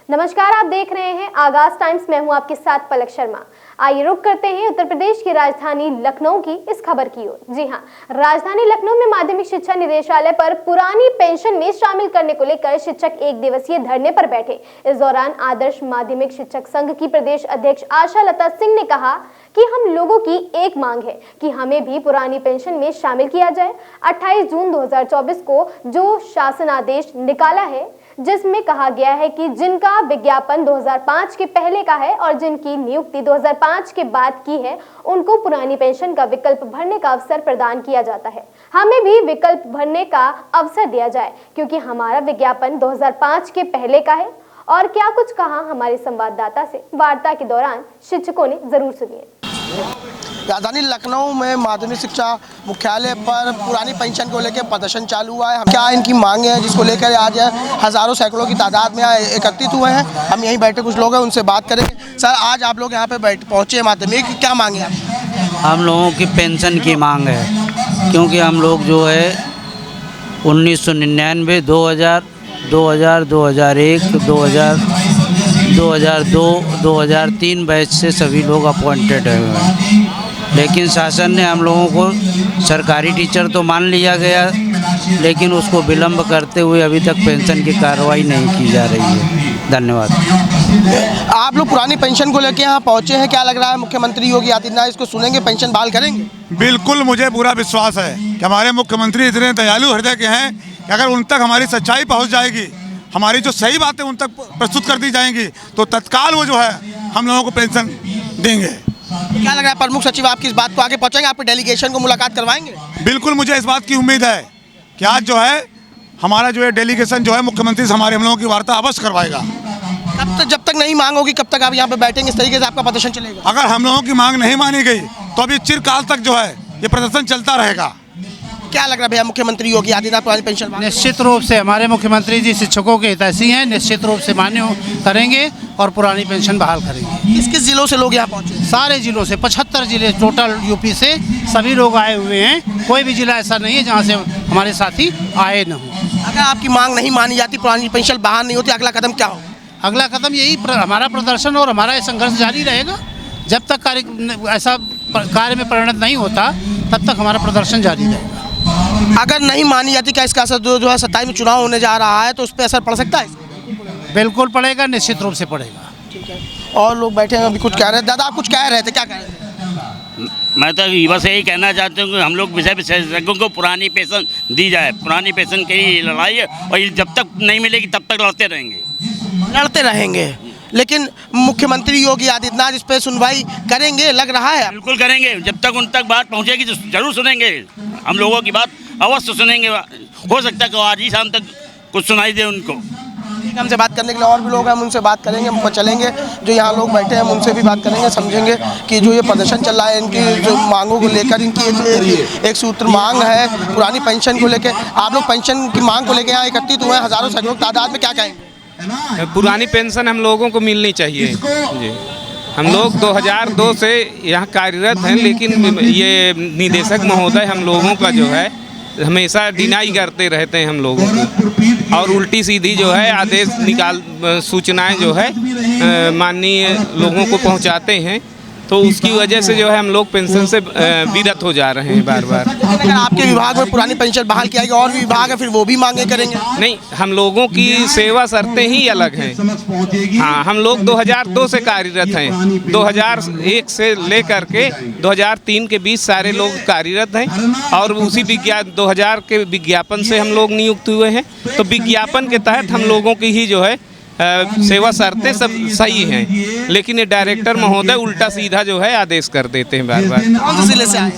नमस्कार, आप देख रहे हैं आगाज टाइम्स। मैं हूं आपके साथ पलक शर्मा। आइए रुक करते हैं उत्तर प्रदेश की राजधानी लखनऊ की इस खबर की ओर। जी हां, राजधानी लखनऊ में माध्यमिक शिक्षा निदेशालय पर पुरानी पेंशन में शामिल करने को लेकर शिक्षक एक दिवसीय धरने पर बैठे। इस दौरान आदर्श माध्यमिक शिक्षक संघ की प्रदेश अध्यक्ष आशा लता सिंह ने कहा कि हम लोगों की एक मांग है कि हमें भी पुरानी पेंशन में शामिल किया जाए। 28 जून 2024 को जो शासन आदेश निकाला है जिसमें कहा गया है कि जिनका विज्ञापन 2005 के पहले का है और जिनकी नियुक्ति 2005 के बाद की है, उनको पुरानी पेंशन का विकल्प भरने का अवसर प्रदान किया जाता है। हमें भी विकल्प भरने का अवसर दिया जाए क्योंकि हमारा विज्ञापन 2005 के पहले का है। और क्या कुछ कहा हमारे संवाददाता से वार्ता के दौरान शिक्षकों ने, जरूर सुनिए। राजधानी लखनऊ में माध्यमिक शिक्षा मुख्यालय पर पुरानी पेंशन को लेकर प्रदर्शन चालू हुआ है। क्या इनकी मांगे हैं जिसको लेकर आज हज़ारों सैकड़ों की तादाद में एकत्रित हुए हैं। हम यहीं बैठे कुछ लोग हैं, उनसे बात करेंगे। सर, आज आप लोग यहाँ पे पहुँचे माध्यमिक, क्या मांगे हैं? हम लोगों की पेंशन की मांग है क्योंकि हम लोग जो है 1999, 2000, 2001, 2002, 2003 बैच से सभी लोग अपॉइंटेड हैं, लेकिन शासन ने हम लोगों को सरकारी टीचर तो मान लिया गया, लेकिन उसको विलंब करते हुए अभी तक पेंशन की कार्रवाई नहीं की जा रही है। धन्यवाद। आप लोग पुरानी पेंशन को लेकर यहाँ पहुँचे हैं, क्या लग रहा है मुख्यमंत्री योगी आदित्यनाथ इसको सुनेंगे, पेंशन बहाल करेंगे? बिल्कुल, मुझे पूरा विश्वास है कि हमारे मुख्यमंत्री इतने दयालु हृदय के हैं कि अगर उन तक हमारी सच्चाई पहुँच जाएगी, हमारी जो सही बातें उन तक प्रस्तुत कर दी जाएंगी, तो तत्काल वो जो है हम लोगों को पेंशन देंगे। क्या लग रहा है प्रमुख सचिव आपकी इस बात को आगे पहुंचाएंगे, आपके डेलीगेशन को मुलाकात करवाएंगे? बिल्कुल, मुझे इस बात की उम्मीद है कि आज जो है हमारा जो है डेलीगेशन जो है मुख्यमंत्री से हमारे हम लोगों की वार्ता अवश्य करवाएगा। कब तक, जब तक नहीं मांग होगी, कब तक आप यहाँ पे बैठेंगे? इस तरीके से आपका प्रदर्शन चलेगा? अगर हम लोगों की मांग नहीं मानी गई तो अभी चिरकाल तक जो है ये प्रदर्शन चलता रहेगा। क्या लग रहा है भैया, मुख्यमंत्री योगी आदित्यनाथ पुरानी पेंशन? निश्चित रूप से हमारे मुख्यमंत्री जी शिक्षकों के हितैषी हैं, निश्चित रूप से मान्य करेंगे और पुरानी पेंशन बहाल करेंगे। किस किस जिलों से लोग यहाँ पहुँचे? सारे जिलों से, 75 जिले टोटल यूपी से सभी लोग आए हुए हैं। कोई भी जिला ऐसा नहीं है जहाँ से हमारे साथी आए न हों। अगर आपकी मांग नहीं मानी जाती, पुरानी पेंशन बहाल नहीं होती, अगला कदम क्या होगा? अगला कदम यही हमारा प्रदर्शन और हमारा संघर्ष जारी रहेगा। जब तक ऐसा कार्य में परिणत नहीं होता तब तक हमारा प्रदर्शन जारी रहेगा। अगर नहीं मानी जाती, क्या इसका असर जो है 27 में चुनाव होने जा रहा है तो उस पर असर पड़ सकता है? बिल्कुल पड़ेगा, निश्चित रूप से पड़ेगा। ठीक है, और लोग बैठे हैं, अभी कुछ कह रहे हैं। दादा, आप कुछ कह रहे थे, क्या कह रहे थे? मैं तो बस यही कहना चाहता हूँ कि हम लोग विषय विशेषज्ञों को पुरानी पेंशन दी जाए। पुरानी पेंशन की लड़ाई है और ये जब तक नहीं मिलेगी तब तक लड़ते रहेंगे। लेकिन मुख्यमंत्री योगी आदित्यनाथ इस पर सुनवाई करेंगे, लग रहा है? बिल्कुल करेंगे, जब तक उन तक बात पहुँचेगी तो जरूर सुनेंगे। हम लोगों की बात अवश्य सुनेंगे। हो सकता है कि आज ही शाम तक कुछ सुनाई दे उनको। हमसे बात करने के लिए और भी लोग हैं, हम उनसे बात करेंगे, हम चलेंगे। जो यहाँ लोग बैठे हैं हम उनसे भी बात करेंगे, समझेंगे कि जो ये प्रदर्शन चल रहा है इनकी जो मांगों को लेकर, इनकी एक सूत्र मांग है पुरानी पेंशन को लेकर। आप लोग पेंशन की मांग को लेकर यहाँ एकत्रित हुए हैं हज़ारों सैकड़ों तादाद में, क्या कहेंगे? पुरानी पेंशन हम लोगों को मिलनी चाहिए जी। हम लोग 2002 से यहाँ कार्यरत हैं, लेकिन ये निदेशक महोदय हम लोगों का जो है हमेशा डिनाई करते रहते हैं हम लोगों को, और उल्टी सीधी जो है आदेश सूचनाएं जो है माननीय लोगों को पहुंचाते हैं, तो उसकी वजह से जो है हम लोग पेंशन से विरत हो जा रहे हैं बार बार। अगर आपके विभाग में पुरानी पेंशन बहाल किया गया और भी विभाग है, फिर वो भी मांगे करेंगे? नहीं, हम लोगों की सेवा शर्तें ही अलग हैं। हाँ, हम लोग 2002 से कार्यरत हैं। 2001 से लेकर के 2003 के बीच सारे लोग कार्यरत हैं और उसी 2000 के विज्ञापन से हम लोग नियुक्त हुए हैं। तो विज्ञापन के तहत हम लोगों की ही जो है सेवा शर्तें सब सही हैं, लेकिन ये डायरेक्टर महोदय उल्टा सीधा जो है आदेश कर देते हैं बार बार। कौन से जिले से आए?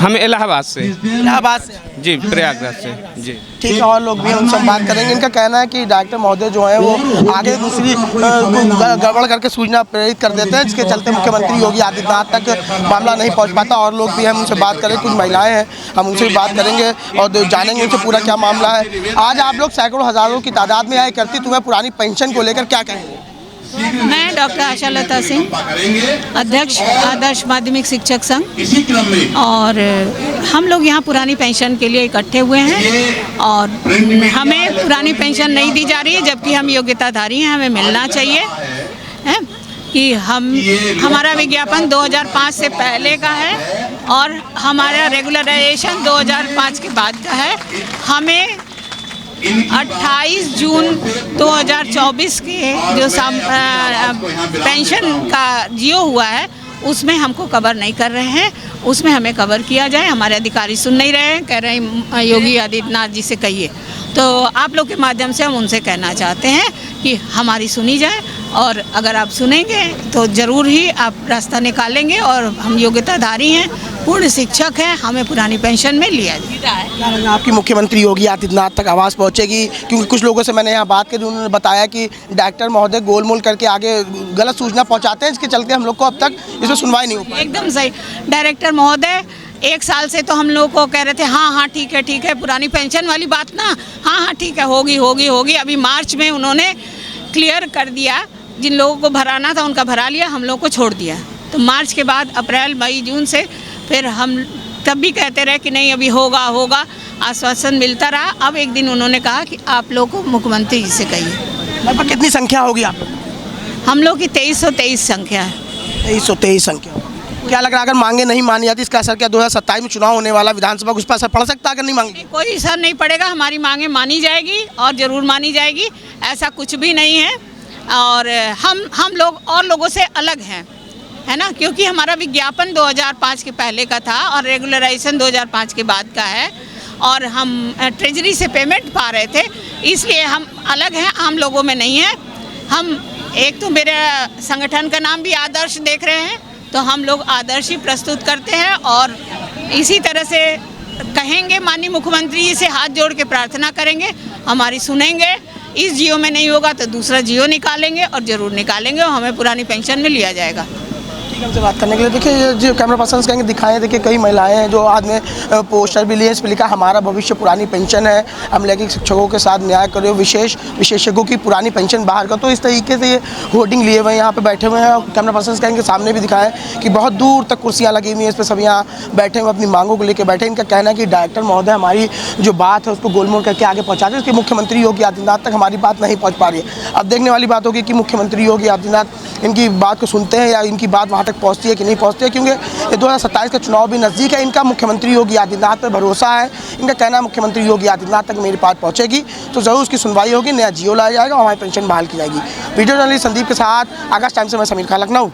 हम इलाहाबाद से। इलाहाबाद से जी, प्रयागराज से जी। ठीक है, और लोग भी हैं, उनसे बात करेंगे। इनका कहना है कि डायरेक्टर महोदय जो है वो आगे दूसरी गड़बड़ करके सूचना प्रेरित कर देते हैं, जिसके चलते मुख्यमंत्री योगी आदित्यनाथ तक मामला नहीं पहुंच पाता। और लोग भी हम उनसे बात करें, कुछ महिलाएं हैं, हम उनसे भी बात करेंगे और जानेंगे उनसे पूरा क्या मामला है। आज आप लोग सैकड़ों हज़ारों की तादाद में आए एकत्रित हुए पुरानी पेंशन को लेकर, क्या कहेंगे? मैं डॉक्टर आशा लता सिंह, अध्यक्ष आदर्श माध्यमिक शिक्षक संघ, और हम लोग यहाँ पुरानी पेंशन के लिए इकट्ठे हुए हैं और हमें पुरानी पेंशन नहीं दी जा रही है, जबकि हम योग्यताधारी हैं, हमें मिलना चाहिए है कि हमारा विज्ञापन 2005 से पहले का है और हमारा रेगुलराइजेशन 2005 के बाद का है। हमें 28 जून 2024 के जो पेंशन का जियो हुआ है उसमें हमको कवर नहीं कर रहे हैं, उसमें हमें कवर किया जाए। हमारे अधिकारी सुन नहीं रहे हैं, कह रहे हैं योगी आदित्यनाथ जी से कहिए। तो आप लोग के माध्यम से हम उनसे कहना चाहते हैं कि हमारी सुनी जाए, और अगर आप सुनेंगे तो ज़रूर ही आप रास्ता निकालेंगे, और हम योग्यताधारी हैं, पूर्ण शिक्षक हैं, हमें पुरानी पेंशन में लिया जाए। आपकी मुख्यमंत्री योगी आदित्यनाथ तक आवाज़ पहुंचेगी? क्योंकि कुछ लोगों से मैंने यहाँ बात करी, उन्होंने बताया कि डायरेक्टर महोदय गोलमोल करके आगे गलत सूचना पहुँचाते हैं, इसके चलते हम लोग को अब तक इसमें सुनवाई नहीं हो पाई। एकदम सही। डायरेक्टर महोदय 1 साल से तो हम लोग को कह रहे थे हाँ ठीक है, पुरानी पेंशन वाली बात ना, हाँ ठीक है, होगी। अभी मार्च में उन्होंने क्लियर कर दिया, जिन लोगों को भराना था उनका भरा लिया, हम लोग को छोड़ दिया। तो मार्च के बाद अप्रैल मई जून से फिर हम तब भी कहते रहे कि नहीं अभी होगा, आश्वासन मिलता रहा। अब एक दिन उन्होंने कहा कि आप लोग को मुख्यमंत्री जी से कहिए। लगभग कितनी संख्या होगी आप लोग? हम लोग की 2323 संख्या है। 2323 संख्या। क्या लग रहा है अगर मांगे नहीं मानी जाती इसका असर क्या 2027 में चुनाव होने वाला विधानसभा उस पर असर पड़ सकता है अगर नहीं मांगी? कोई असर नहीं पड़ेगा, हमारी मांगे मानी जाएगी और ज़रूर मानी जाएगी, ऐसा कुछ भी नहीं है। और हम लोग और लोगों से अलग हैं, है ना, क्योंकि हमारा विज्ञापन 2005 के पहले का था और रेगुलराइजेशन 2005 के बाद का है, और हम ट्रेजरी से पेमेंट पा रहे थे, इसलिए हम अलग हैं, आम लोगों में नहीं हैं। हम एक तो मेरे संगठन का नाम भी आदर्श देख रहे हैं, तो हम लोग आदर्श ही प्रस्तुत करते हैं और इसी तरह से कहेंगे, माननीय मुख्यमंत्री जी से हाथ जोड़ के प्रार्थना करेंगे, हमारी सुनेंगे। इस जियो में नहीं होगा तो दूसरा जियो निकालेंगे और ज़रूर निकालेंगे, और हमें पुरानी पेंशन में लिया जाएगा। हमसे बात करने के लिए देखिए ये जो कैमरा पर्सन कहेंगे दिखाएं, देखिए कई महिलाएं हैं जो आज में पोस्टर भी लिए, इस पर लिखा हमारा भविष्य पुरानी पेंशन है, हम लैंगिक शिक्षकों के साथ न्याय करो, विशेषज्ञों की पुरानी पेंशन बाहर का। तो इस तरीके से ये होर्डिंग लिए हुए हैं, यहाँ पे बैठे हुए हैं। कैमरा पर्सन कहेंगे सामने भी दिखाएं कि बहुत दूर तक कुर्सियाँ लगी हुई हैं, इस पर सब यहाँ बैठे हुए अपनी मांगों को लेकर बैठे। इनका कहना है कि डायरेक्टर महोदय हमारी जो बात है उसको गोलमोल करके आगे पहुँचाते हैं, इसके मुख्यमंत्री योगी आदित्यनाथ तक हमारी बात नहीं पहुँच पा रही है। अब देखने वाली बात होगी कि मुख्यमंत्री योगी आदित्यनाथ इनकी बात को सुनते हैं या इनकी बात वहाँ तक पहुँचती है कि नहीं पहुँचती है, क्योंकि ये 2027 का चुनाव भी नज़दीक है। इनका मुख्यमंत्री योगी आदित्यनाथ पर भरोसा है, इनका कहना है मुख्यमंत्री योगी आदित्यनाथ तक मेरी बात पहुँचेगी तो ज़रूर उसकी सुनवाई होगी, नया जियो लाया जाएगा और हमारी पेंशन बहाल की जाएगी। वीडियो जर्नलिस्ट संदीप के साथ आकाश टाइम्स से मैं समीर खान, लखनऊ।